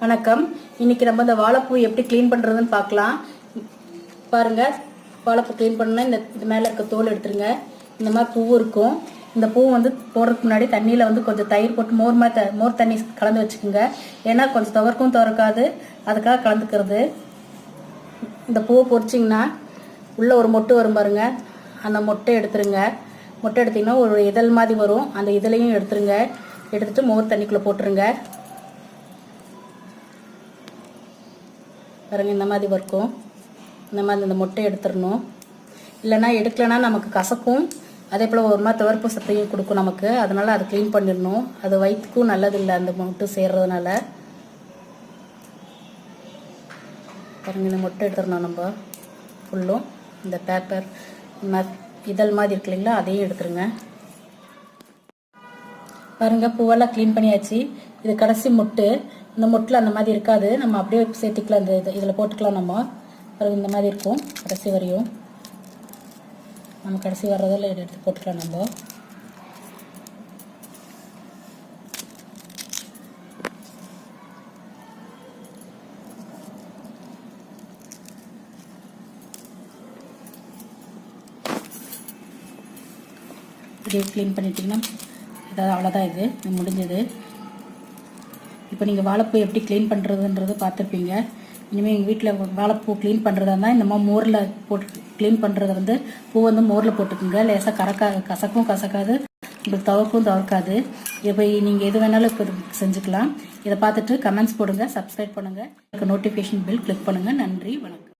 வணக்கம். இன்னைக்கு நம்ம இந்த வாழைப்பூ எப்படி க்ளீன் பண்ணுறதுன்னு பார்க்கலாம். பாருங்க, வாழைப்பூ க்ளீன் பண்ணால் இது மேலே இருக்க தோல் எடுத்துருங்க. இந்த மாதிரி பூ இருக்கும். இந்த பூ போடுறதுக்கு முன்னாடி தண்ணியில் கொஞ்சம் தயிர் போட்டு மோர் தண்ணி கலந்து வச்சுக்கோங்க. ஏன்னா கொஞ்சம் துவர்க்கும் துவர்க்காது, அதுக்காக கலந்துக்கிறது. இந்த பூவை பொரிச்சிங்கன்னா உள்ளே ஒரு மொட்டு வரும் பாருங்க, அந்த மொட்டை எடுத்துருங்க. மொட்டை எடுத்திங்கன்னா ஒரு இதழ் மாதிரி வரும், அந்த இதழையும் எடுத்துருங்க. எடுத்துட்டு மோர் தண்ணிக்குள்ளே போட்டுருங்க. பாருங்க, இந்த மாதிரி இருக்கும். இந்த மாதிரி இந்த மொட்டை எடுத்துடணும். இல்லைன்னா எடுக்கலைன்னா நமக்கு கசக்கும், அதே போல் ஒரு மாதிரி துவர்ப்பு சத்தையும் கொடுக்கும் நமக்கு. அதனால் அதை க்ளீன் பண்ணிடணும். அது வயிற்றுக்கும் நல்லதில்லை அந்த மொட்டு சேர்றதுனால. பாருங்க, இந்த மொட்டை எடுத்துடணும் நம்ம ஃபுல்லும். இந்த பேப்பர் இதழ் மாதிரி இருக்கு இல்லைங்களா, அதையும் எடுத்துருங்க. பாருங்க, பூவெல்லாம் க்ளீன் பண்ணியாச்சு. இது கடைசி மொட்டு. இந்த மொட்டில் அந்த மாதிரி இருக்காது, நம்ம அப்படியே சேர்த்துக்கலாம். இந்த இதில் போட்டுக்கலாம் நம்ம. அப்புறம் இந்த மாதிரி இருக்கும் கடைசி வரையும். நம்ம கடைசி வர்றதில் எடுத்து போட்டுக்கலாம் நம்ம. இப்படியே க்ளீன் பண்ணிட்டிங்கன்னா இதாவது அவ்வளோதான். இது முடிஞ்சது. இப்போ நீங்கள் வாழைப்பூ எப்படி க்ளீன் பண்ணுறதுன்றது பார்த்துருப்பீங்க. இனிமேல் எங்கள் வீட்டில் வாழைப்பூ க்ளீன் பண்ணுறதா இருந்தால் இந்த மாதிரி மோரில் போட்டு க்ளீன் பண்ணுறத பூ மோரில் போட்டுக்குங்க. லேசாக கசக்கும் கசக்காது, உங்களுக்கு துவர்க்கும் துவர்க்காது. இப்போ நீங்கள் எது வேணாலும் இப்போ செஞ்சுக்கலாம். இதை பார்த்துட்டு கமெண்ட்ஸ் போடுங்க, சப்ஸ்கிரைப் பண்ணுங்கள், நோட்டிஃபிகேஷன் பில் கிளிக் பண்ணுங்கள். நன்றி, வணக்கம்.